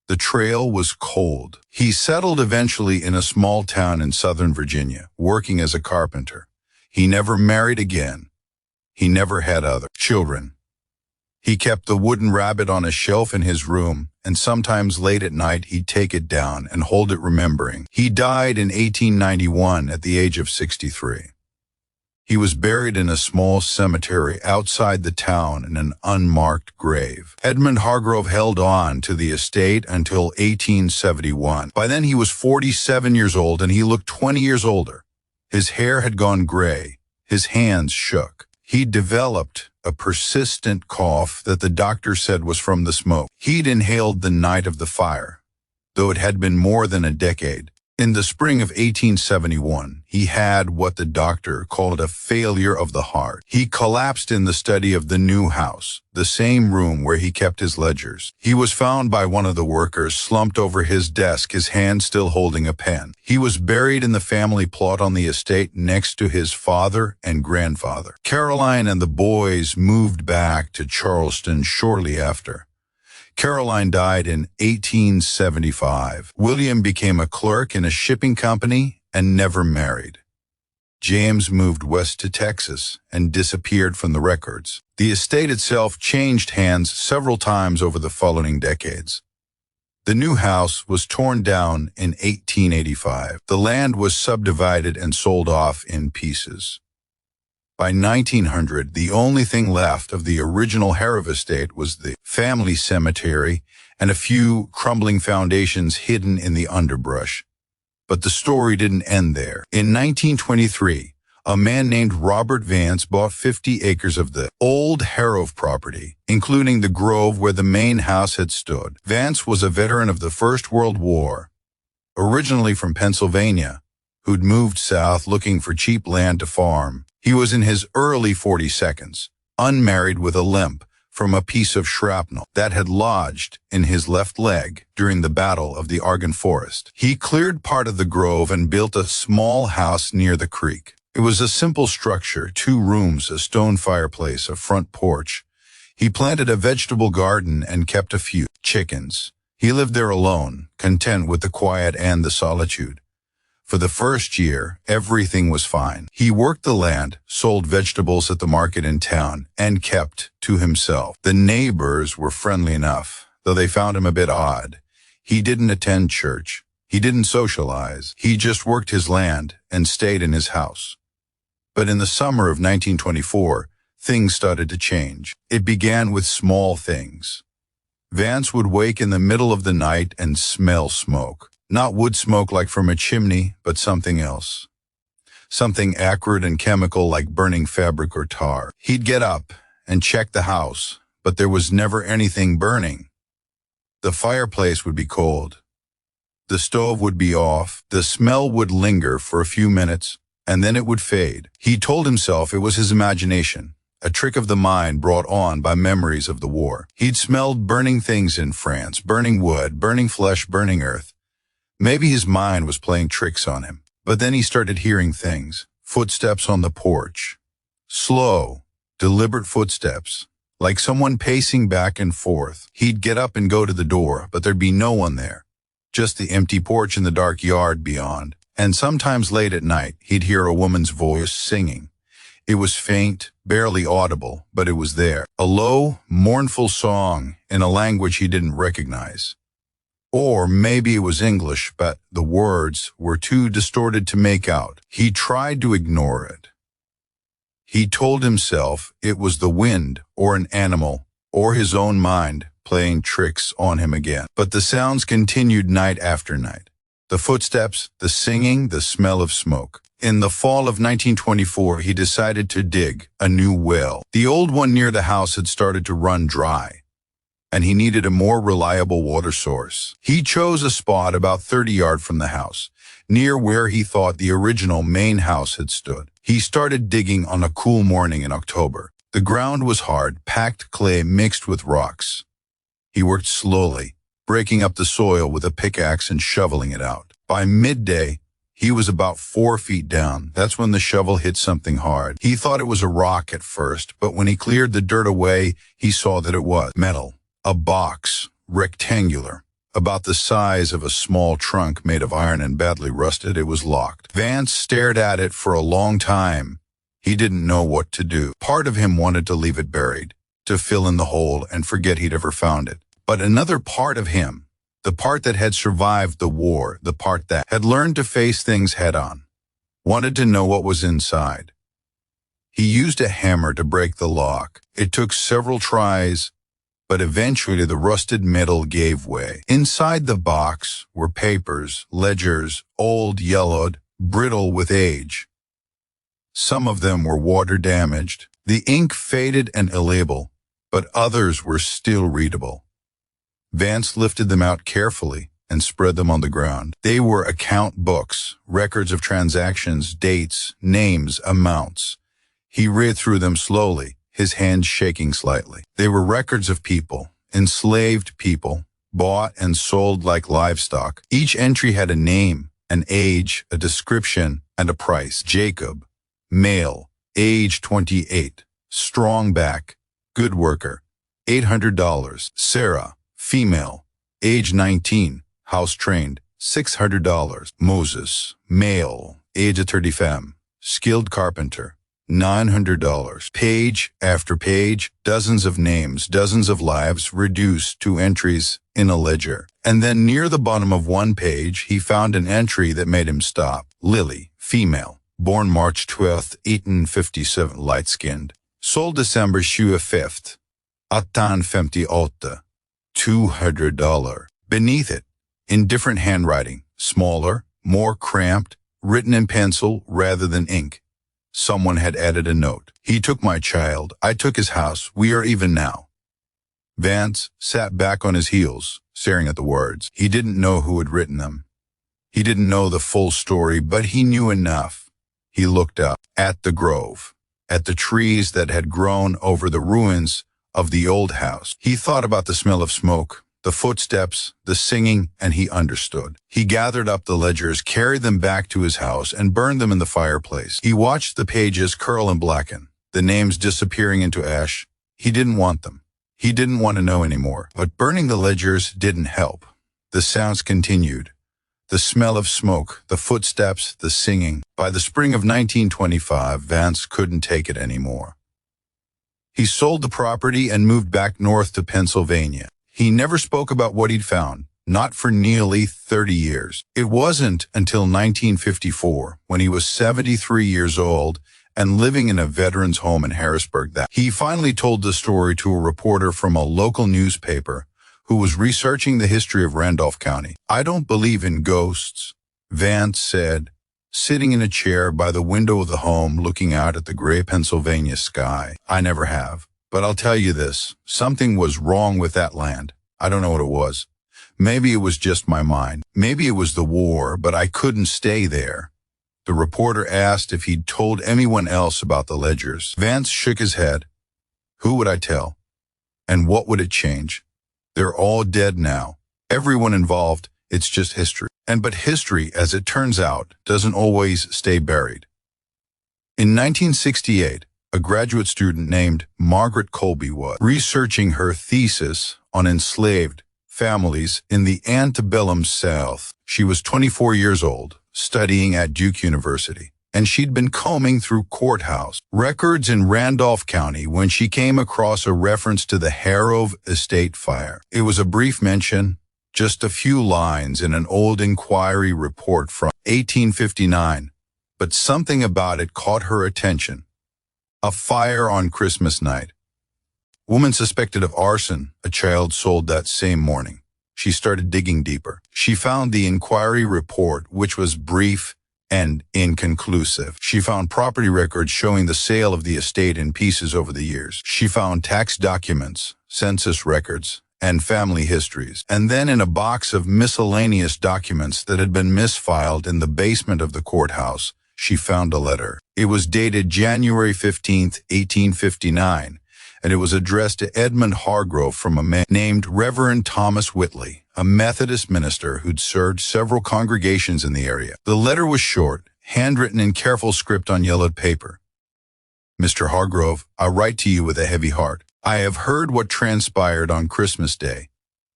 The trail was cold. He settled eventually in a small town in southern Virginia, working as a carpenter. He never married again. He never had other children. He kept the wooden rabbit on a shelf in his room, and sometimes late at night he'd take it down and hold it remembering. He died in 1891 at the age of 63. He was buried in a small cemetery outside the town in an unmarked grave. Edmund Hargrove held on to the estate until 1871. By then he was 47 years old and he looked 20 years older. His hair had gone gray. His hands shook. He'd developed a persistent cough that the doctor said was from the smoke he'd inhaled the night of the fire, though it had been more than a decade. In the spring of 1871, he had what the doctor called a failure of the heart. He collapsed in the study of the new house, the same room where he kept his ledgers. He was found by one of the workers slumped over his desk, his hand still holding a pen. He was buried in the family plot on the estate next to his father and grandfather. Caroline and the boys moved back to Charleston shortly after. Caroline died in 1875. William became a clerk in a shipping company and never married. James moved west to Texas and disappeared from the records. The estate itself changed hands several times over the following decades. The new house was torn down in 1885. The land was subdivided and sold off in pieces. By 1900, the only thing left of the original Harrove estate was the family cemetery and a few crumbling foundations hidden in the underbrush. But the story didn't end there. In 1923, a man named Robert Vance bought 50 acres of the old Harrove property, including the grove where the main house had stood. Vance was a veteran of the First World War, originally from Pennsylvania, who'd moved south looking for cheap land to farm. He was in his early 42nd, unmarried with a limp from a piece of shrapnel that had lodged in his left leg during the Battle of the Argonne Forest. He cleared part of the grove and built a small house near the creek. It was a simple structure, 2 rooms, a stone fireplace, a front porch. He planted a vegetable garden and kept a few chickens. He lived there alone, content with the quiet and the solitude. For the first year, everything was fine. He worked the land, sold vegetables at the market in town, and kept to himself. The neighbors were friendly enough, though they found him a bit odd. He didn't attend church. He didn't socialize. He just worked his land and stayed in his house. But in the summer of 1924, things started to change. It began with small things. Vance would wake in the middle of the night and smell smoke. Not wood smoke like from a chimney, but something else. Something acrid and chemical like burning fabric or tar. He'd get up and check the house, but there was never anything burning. The fireplace would be cold. The stove would be off. The smell would linger for a few minutes, and then it would fade. He told himself it was his imagination, a trick of the mind brought on by memories of the war. He'd smelled burning things in France, burning wood, burning flesh, burning earth. Maybe his mind was playing tricks on him. But then he started hearing things. Footsteps on the porch. Slow, deliberate footsteps, like someone pacing back and forth. He'd get up and go to the door, but there'd be no one there. Just the empty porch and the dark yard beyond. And sometimes late at night, he'd hear a woman's voice singing. It was faint, barely audible, but it was there. A low, mournful song in a language he didn't recognize. Or maybe it was English, but the words were too distorted to make out. He tried to ignore it. He told himself it was the wind or an animal or his own mind playing tricks on him again. But the sounds continued night after night. The footsteps, the singing, the smell of smoke. In the fall of 1924, he decided to dig a new well. The old one near the house had started to run dry, and he needed a more reliable water source. He chose a spot about 30 yards from the house, near where he thought the original main house had stood. He started digging on a cool morning in October. The ground was hard, packed clay mixed with rocks. He worked slowly, breaking up the soil with a pickaxe and shoveling it out. By midday, he was about 4 feet down. That's when the shovel hit something hard. He thought it was a rock at first, but when he cleared the dirt away, he saw that it was metal. A box, rectangular, about the size of a small trunk made of iron and badly rusted. It was locked. Vance stared at it for a long time. He didn't know what to do. Part of him wanted to leave it buried. to fill in the hole and forget he'd ever found it. But another part of him, the part that had survived the war, the part that had learned to face things head-on, wanted to know what was inside. He used a hammer to break the lock. It took several tries, but eventually the rusted metal gave way. Inside the box were papers, ledgers, old, yellowed, brittle with age. Some of them were water-damaged, the ink faded and illegible, but others were still readable. Vance lifted them out carefully and spread them on the ground. They were account books, records of transactions, dates, names, amounts. He read through them slowly, his hands shaking slightly. They were records of people, enslaved people, bought and sold like livestock. Each entry had a name, an age, a description, and a price. Jacob, male, age 28, strong back, good worker, $800. Sarah, female, age 19, house trained, $600. Moses, male, age 35, skilled carpenter, $900. Page after page, dozens of names, dozens of lives reduced to entries in a ledger. And then near the bottom of one page, he found an entry that made him stop. Lily, female, born March 12, 1857, light-skinned, sold December 25th, 1858, $200. Beneath it, in different handwriting, smaller, more cramped, written in pencil rather than ink, someone had added a note. He took my child. I took his house. We are even now. Vance sat back on his heels, staring at the words. He didn't know who had written them. He didn't know the full story, but he knew enough. He looked up at the grove, at the trees that had grown over the ruins of the old house. He thought about the smell of smoke, the footsteps, the singing, and he understood. He gathered up the ledgers, carried them back to his house, and burned them in the fireplace. He watched the pages curl and blacken, the names disappearing into ash. He didn't want them. He didn't want to know anymore. But burning the ledgers didn't help. The sounds continued. The smell of smoke, the footsteps, the singing. By the spring of 1925, Vance couldn't take it anymore. He sold the property and moved back north to Pennsylvania. He never spoke about what he'd found, not for nearly 30 years. It wasn't until 1954, when he was 73 years old and living in a veterans' home in Harrisburg, that he finally told the story to a reporter from a local newspaper who was researching the history of Randolph County. "I don't believe in ghosts," Vance said, sitting in a chair by the window of the home looking out at the gray Pennsylvania sky. "I never have. But I'll tell you this, something was wrong with that land. I don't know what it was. Maybe it was just my mind. Maybe it was the war, but I couldn't stay there." The reporter asked if he'd told anyone else about the ledgers. Vance shook his head. "Who would I tell? And what would it change? They're all dead now. Everyone involved, it's just history. But history, as it turns out, doesn't always stay buried." In 1968, a graduate student named Margaret Colby was researching her thesis on enslaved families in the antebellum South. She was 24 years old, studying at Duke University, and she'd been combing through courthouse records in Randolph County when she came across a reference to the Harrow Estate fire. It was a brief mention, just a few lines in an old inquiry report from 1859, but something about it caught her attention. A fire on Christmas night. Woman suspected of arson, a child sold that same morning. She started digging deeper. She found the inquiry report, which was brief and inconclusive. She found property records showing the sale of the estate in pieces over the years. She found tax documents, census records, and family histories. And then in a box of miscellaneous documents that had been misfiled in the basement of the courthouse, she found a letter. It was dated January 15, 1859, and it was addressed to Edmund Hargrove from a man named Reverend Thomas Whitley, a Methodist minister who'd served several congregations in the area. The letter was short, handwritten in careful script on yellowed paper. "Mr. Hargrove, I write to you with a heavy heart. I have heard what transpired on Christmas Day,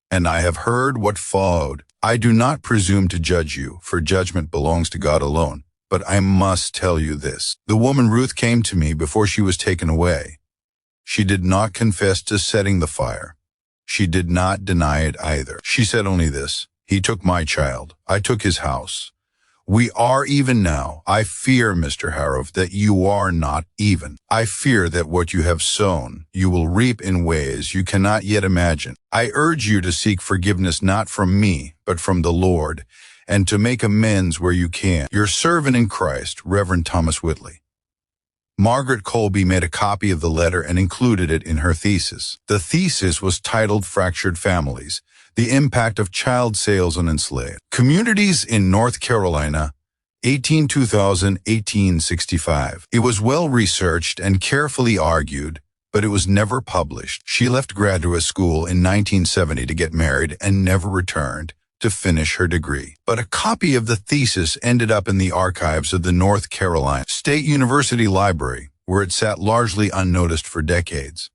and I have heard what followed. I do not presume to judge you, for judgment belongs to God alone. But I must tell you this. The woman Ruth came to me before she was taken away. She did not confess to setting the fire. She did not deny it either. She said only this: "He took my child. I took his house. We are even now. I fear, Mr. Harov, that you are not even. I fear that what you have sown, you will reap in ways you cannot yet imagine. I urge you to seek forgiveness not from me, but from the Lord, and to make amends where you can. Your servant in Christ, Reverend Thomas Whitley." Margaret Colby made a copy of the letter and included it in her thesis. The thesis was titled "Fractured Families: The Impact of Child Sales on Enslaved Communities in North Carolina, 1820-1865. It was well researched and carefully argued, but it was never published. She left graduate school in 1970 to get married and never returned to finish her degree. But a copy of the thesis ended up in the archives of the North Carolina State University Library, where it sat largely unnoticed for decades.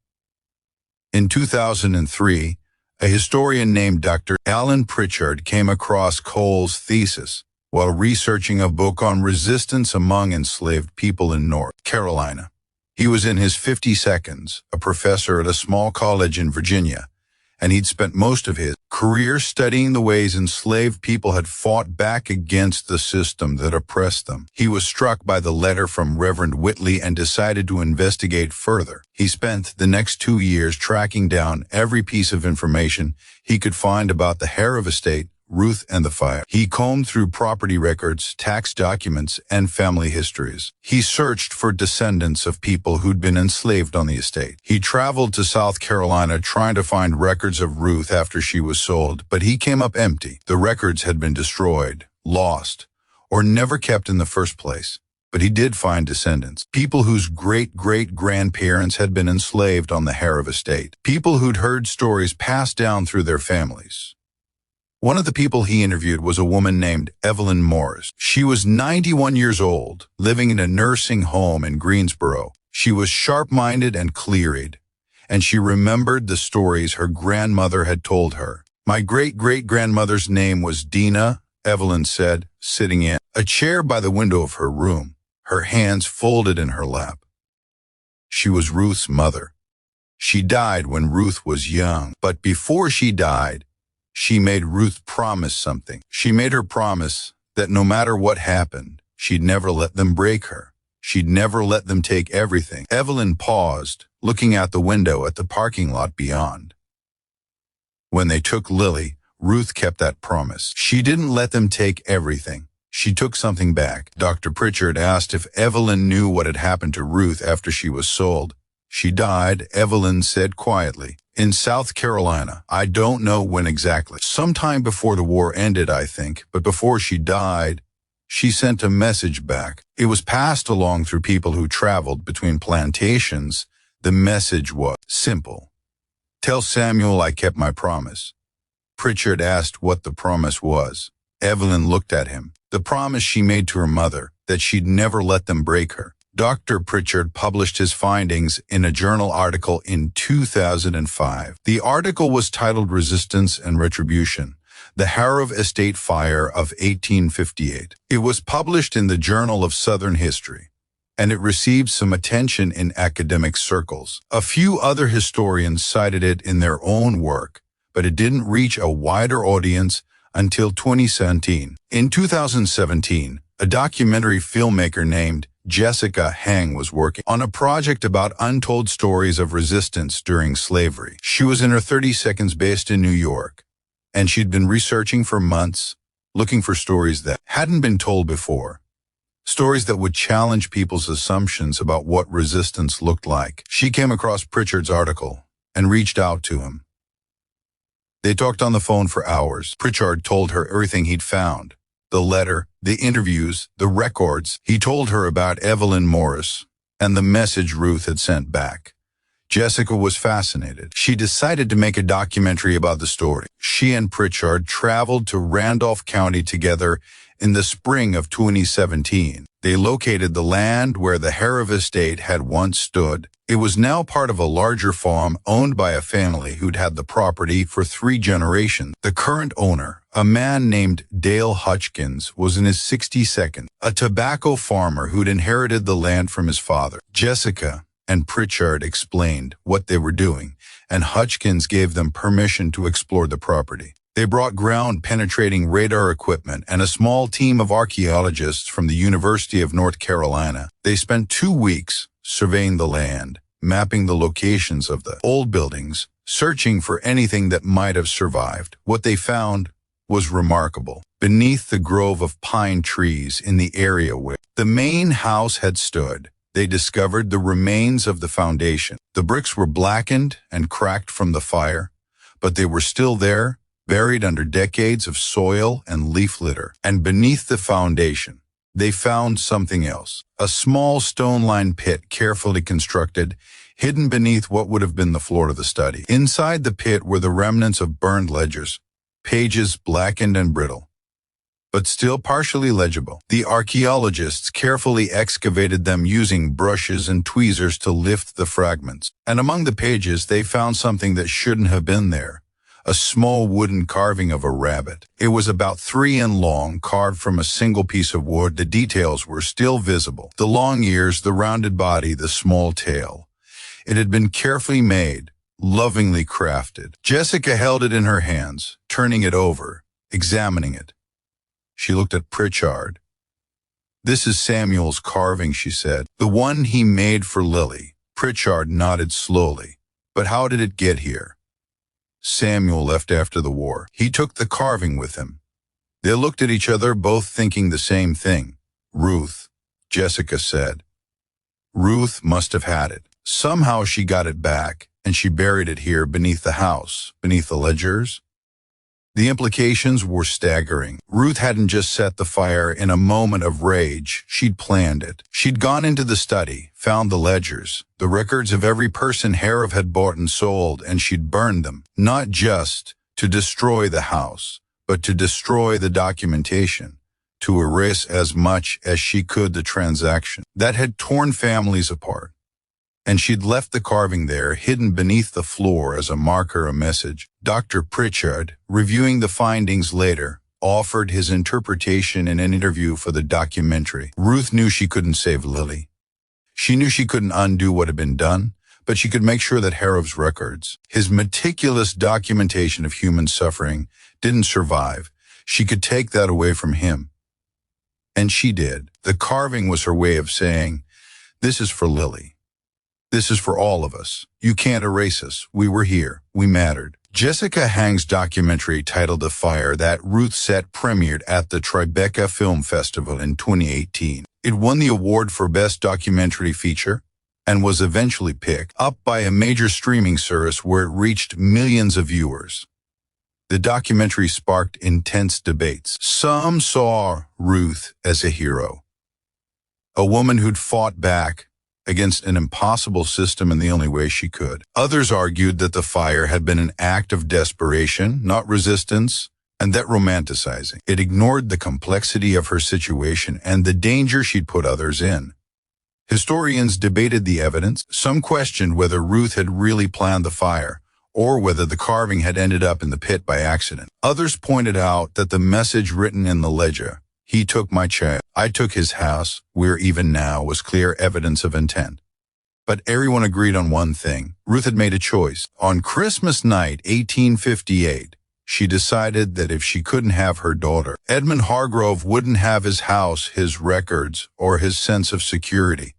In 2003, a historian named Dr. Alan Pritchard came across Cole's thesis while researching a book on resistance among enslaved people in North Carolina. He was in his 52nd, a professor at a small college in Virginia, and he'd spent most of his career studying the ways enslaved people had fought back against the system that oppressed them. He was struck by the letter from Reverend Whitley and decided to investigate further. He spent the next 2 years tracking down every piece of information he could find about the Harov estate, Ruth, and the fire. He combed through property records, tax documents, and family histories. He searched for descendants of people who'd been enslaved on the estate. He traveled to South Carolina trying to find records of Ruth after she was sold, but he came up empty. The records had been destroyed, lost, or never kept in the first place. But he did find descendants, people whose great-great-grandparents had been enslaved on the Harov estate, people who'd heard stories passed down through their families. One of the people he interviewed was a woman named Evelyn Morris. She was 91 years old, living in a nursing home in Greensboro. She was sharp-minded and clear-eyed, and she remembered the stories her grandmother had told her. "My great-great-grandmother's name was Dina," Evelyn said, sitting in a chair by the window of her room, her hands folded in her lap. She was Ruth's mother. She died when Ruth was young, but before she died, she made Ruth promise something. She made her promise that no matter what happened, she'd never let them break her. She'd never let them take everything. Evelyn paused, looking out the window at the parking lot beyond. When they took Lily, Ruth kept that promise. She didn't let them take everything. She took something back. Dr. Pritchard asked if Evelyn knew what had happened to Ruth after she was sold. "She died," Evelyn said quietly, "in South Carolina. I don't know when exactly. Sometime before the war ended, I think, but before she died, she sent a message back. It was passed along through people who traveled between plantations. The message was simple. Tell Samuel I kept my promise." Pritchard asked what the promise was. Evelyn looked at him. The promise she made to her mother, that she'd never let them break her. Dr. Pritchard published his findings in a journal article in 2005. The article was titled "Resistance and Retribution: The Harov Estate Fire of 1858. It was published in the Journal of Southern History, and it received some attention in academic circles. A few other historians cited it in their own work, but it didn't reach a wider audience until 2017. In 2017, a documentary filmmaker named Jessica Hang was working on a project about untold stories of resistance during slavery. She was in her 30s based in New York, and she'd been researching for months, looking for stories that hadn't been told before, stories that would challenge people's assumptions about what resistance looked like. She came across Pritchard's article and reached out to him. They talked on the phone for hours. Pritchard told her everything he'd found. The letter, the interviews, the records. He told her about Evelyn Morris and the message Ruth had sent back. Jessica was fascinated. She decided to make a documentary about the story. She and Pritchard traveled to Randolph County together in the spring of 2017. They located the land where the Harov estate had once stood. It was now part of a larger farm owned by a family who'd had the property for 3 generations. The current owner, a man named Dale Hutchkins, was in his 62nd, a tobacco farmer who'd inherited the land from his father. Jessica, and Pritchard explained what they were doing, and Hutchins gave them permission to explore the property. They brought ground-penetrating radar equipment and a small team of archaeologists from the University of North Carolina. They spent 2 weeks surveying the land, mapping the locations of the old buildings, searching for anything that might have survived. What they found was remarkable. Beneath the grove of pine trees in the area where the main house had stood, they discovered the remains of the foundation. The bricks were blackened and cracked from the fire, but they were still there, buried under decades of soil and leaf litter. And beneath the foundation, they found something else. A small stone-lined pit carefully constructed, hidden beneath what would have been the floor of the study. Inside the pit were the remnants of burned ledgers, pages blackened and brittle, but still partially legible. The archaeologists carefully excavated them using brushes and tweezers to lift the fragments. And among the pages, they found something that shouldn't have been there. A small wooden carving of a rabbit. It was about 3 in long, carved from a single piece of wood. The details were still visible. The long ears, the rounded body, the small tail. It had been carefully made, lovingly crafted. Jessica held it in her hands, turning it over, examining it. She looked at Pritchard. "This is Samuel's carving," she said. "The one he made for Lily." Pritchard nodded slowly. "But how did it get here?" "Samuel left after the war. He took the carving with him." They looked at each other, both thinking the same thing. "Ruth," Jessica said. "Ruth must have had it. Somehow she got it back, and she buried it here beneath the house, beneath the ledgers." The implications were staggering. Ruth hadn't just set the fire in a moment of rage, she'd planned it. She'd gone into the study, found the ledgers, the records of every person Harov had bought and sold, and she'd burned them, not just to destroy the house, but to destroy the documentation, to erase as much as she could the transaction that had torn families apart. And she'd left the carving there, hidden beneath the floor as a marker, a message. Dr. Pritchard, reviewing the findings later, offered his interpretation in an interview for the documentary. Ruth knew she couldn't save Lily. She knew she couldn't undo what had been done, but she could make sure that Harov's records, his meticulous documentation of human suffering, didn't survive. She could take that away from him. And she did. The carving was her way of saying, "This is for Lily. This is for all of us. You can't erase us. We were here. We mattered." Jessica Hang's documentary titled The Fire That Ruth Set premiered at the Tribeca Film Festival in 2018. It won the award for Best Documentary Feature and was eventually picked up by a major streaming service where it reached millions of viewers. The documentary sparked intense debates. Some saw Ruth as a hero, a woman who'd fought back against an impossible system in the only way she could. Others argued that the fire had been an act of desperation, not resistance, and that romanticizing it ignored the complexity of her situation and the danger she'd put others in. Historians debated the evidence. Some questioned whether Ruth had really planned the fire, or whether the carving had ended up in the pit by accident. Others pointed out that the message written in the ledger, "He took my child, I took his house, we're even now," was clear evidence of intent. But everyone agreed on one thing. Ruth had made a choice. On Christmas night, 1858, she decided that if she couldn't have her daughter, Edmund Hargrove wouldn't have his house, his records, or his sense of security.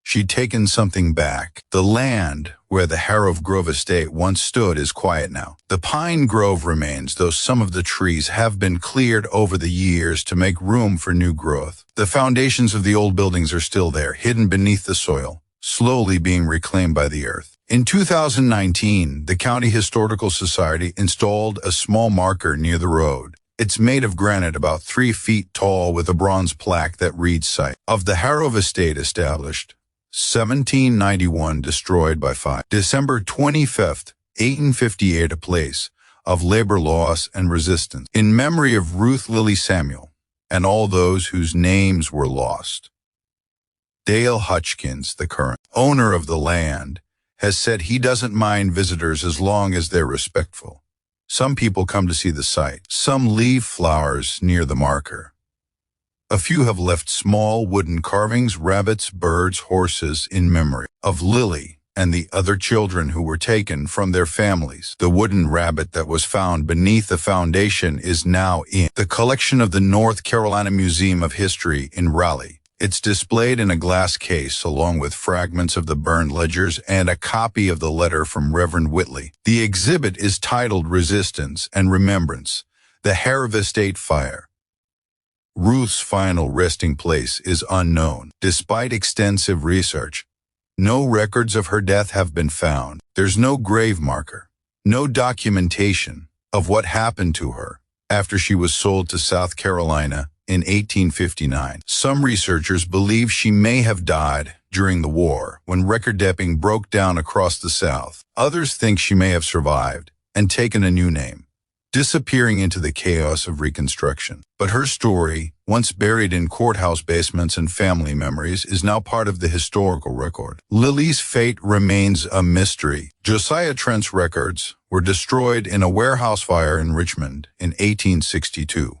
She'd taken something back. The land where the Hargrove Grove estate once stood is quiet now. The pine grove remains, though some of the trees have been cleared over the years to make room for new growth. The foundations of the old buildings are still there, hidden beneath the soil, slowly being reclaimed by the earth. In 2019, the County Historical Society installed a small marker near the road. It's made of granite about 3 feet tall with a bronze plaque that reads site of the Hargrove estate established 1791, destroyed by fire. December 25th, 1858, a place of labor loss and resistance, in memory of Ruth Lily Samuel and all those whose names were lost. Dale Hutchins, the current owner of the land, has said he doesn't mind visitors as long as they're respectful. Some people come to see the site. Some leave flowers near the marker. A few have left small wooden carvings, rabbits, birds, horses, in memory of Lily and the other children who were taken from their families. The wooden rabbit that was found beneath the foundation is now in the collection of the North Carolina Museum of History in Raleigh. It's displayed in a glass case along with fragments of the burned ledgers and a copy of the letter from Reverend Whitley. The exhibit is titled Resistance and Remembrance, the Harriv Estate Fire. Ruth's final resting place is unknown. Despite extensive research, no records of her death have been found. There's no grave marker, no documentation of what happened to her after she was sold to South Carolina in 1859. Some researchers believe she may have died during the war when record-keeping broke down across the South. Others think she may have survived and taken a new name, disappearing into the chaos of Reconstruction. But her story, once buried in courthouse basements and family memories, is now part of the historical record. Lily's fate remains a mystery. Josiah Trent's records were destroyed in a warehouse fire in Richmond in 1862.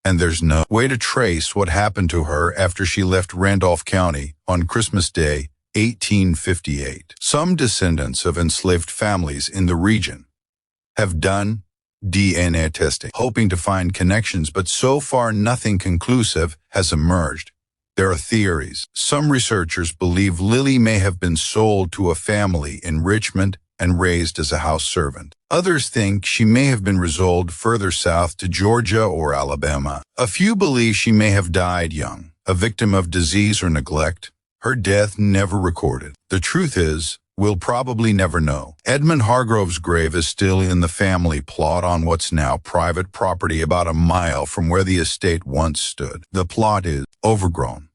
And there's no way to trace what happened to her after she left Randolph County on Christmas Day, 1858. Some descendants of enslaved families in the region have done DNA testing, hoping to find connections, but so far nothing conclusive has emerged. There are theories. Some researchers believe Lily may have been sold to a family in Richmond and raised as a house servant. Others think she may have been resold further south to Georgia or Alabama. A few believe she may have died young, a victim of disease or neglect. Her death never recorded. The truth is, we'll probably never know. Edmund Hargrove's grave is still in the family plot on what's now private property about a mile from where the estate once stood. The plot is overgrown,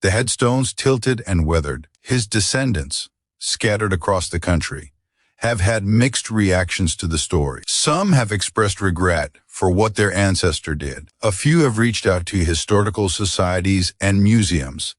the headstones tilted and weathered. His descendants, scattered across the country, have had mixed reactions to the story. Some have expressed regret for what their ancestor did. A few have reached out to historical societies and museums,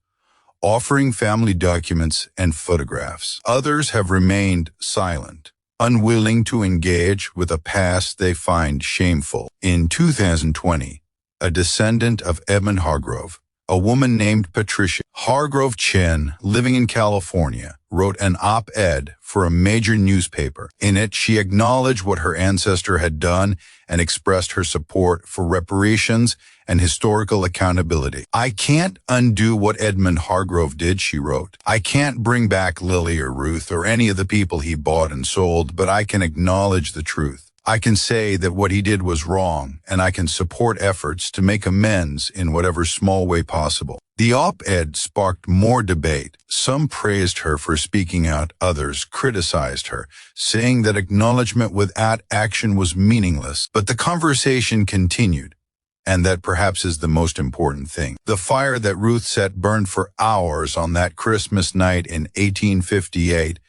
offering family documents and photographs. Others have remained silent, unwilling to engage with a past they find shameful. In 2020, a descendant of Edmund Hargrove, a woman named Patricia Hargrove Chen, living in California, wrote an op-ed for a major newspaper. In it, she acknowledged what her ancestor had done and expressed her support for reparations and historical accountability. "I can't undo what Edmund Hargrove did," she wrote. "I can't bring back Lily or Ruth or any of the people he bought and sold, but I can acknowledge the truth. I can say that what he did was wrong, and I can support efforts to make amends in whatever small way possible." The op-ed sparked more debate. Some praised her for speaking out, others criticized her, saying that acknowledgement without action was meaningless. But the conversation continued, and that perhaps is the most important thing. The fire that Ruth set burned for hours on that Christmas night in 1858,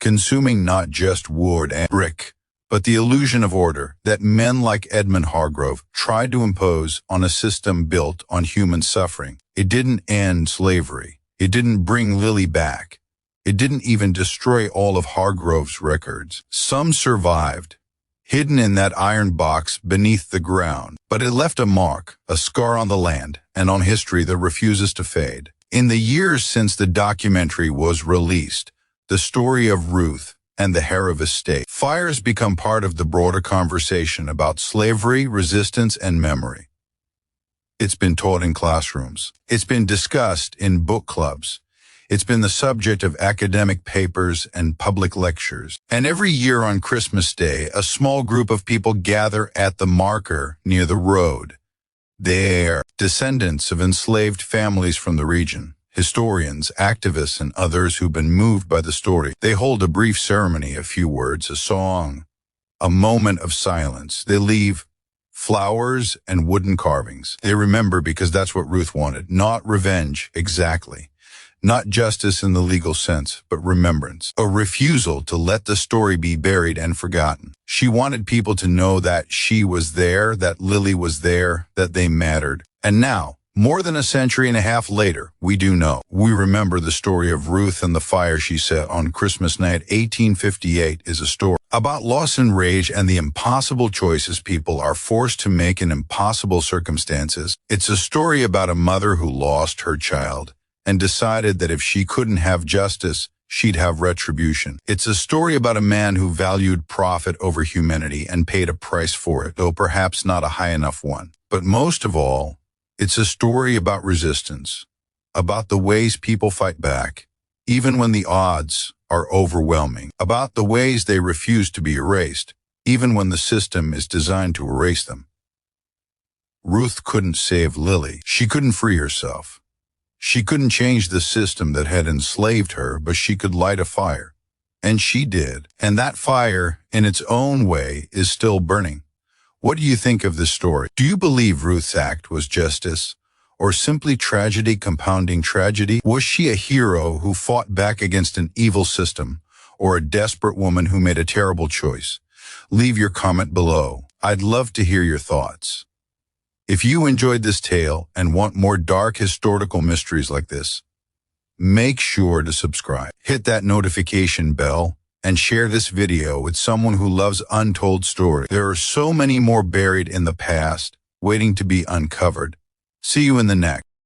consuming not just wood and brick, but the illusion of order that men like Edmund Hargrove tried to impose on a system built on human suffering. It didn't end slavery. It didn't bring Lily back. It didn't even destroy all of Hargrove's records. Some survived, hidden in that iron box beneath the ground, but it left a mark, a scar on the land and on history that refuses to fade. In the years since the documentary was released, the story of Ruth and the Harriv Estate fires become part of the broader conversation about slavery, resistance, and memory. It's been taught in classrooms. It's been discussed in book clubs. It's been the subject of academic papers and public lectures. And every year on Christmas Day, a small group of people gather at the marker near the road. They're descendants of enslaved families from the region, historians, activists, and others who've been moved by the story. They hold a brief ceremony, a few words, a song, a moment of silence. They leave flowers and wooden carvings. They remember because that's what Ruth wanted. Not revenge, exactly. Not justice in the legal sense, but remembrance. A refusal to let the story be buried and forgotten. She wanted people to know that she was there, that Lily was there, that they mattered. And now, More than a century and a half later, we do know. We remember the story of Ruth and the fire she set on Christmas night 1858 is a story about loss and rage and the impossible choices people are forced to make in impossible circumstances. It's a story about a mother who lost her child and decided that if she couldn't have justice, she'd have retribution. It's a story about a man who valued profit over humanity and paid a price for it, though perhaps not a high enough one. But most of all, it's a story about resistance, about the ways people fight back, even when the odds are overwhelming, about the ways they refuse to be erased, even when the system is designed to erase them. Ruth couldn't save Lily. She couldn't free herself. She couldn't change the system that had enslaved her, but she could light a fire. And she did. And that fire, in its own way, is still burning. What do you think of this story? Do you believe Ruth's act was justice, or simply tragedy compounding tragedy? Was she a hero who fought back against an evil system, or a desperate woman who made a terrible choice? Leave your comment below. I'd love to hear your thoughts. If you enjoyed this tale and want more dark historical mysteries like this, make sure to subscribe. Hit that notification bell and share this video with someone who loves untold stories. There are so many more buried in the past, waiting to be uncovered. See you in the next.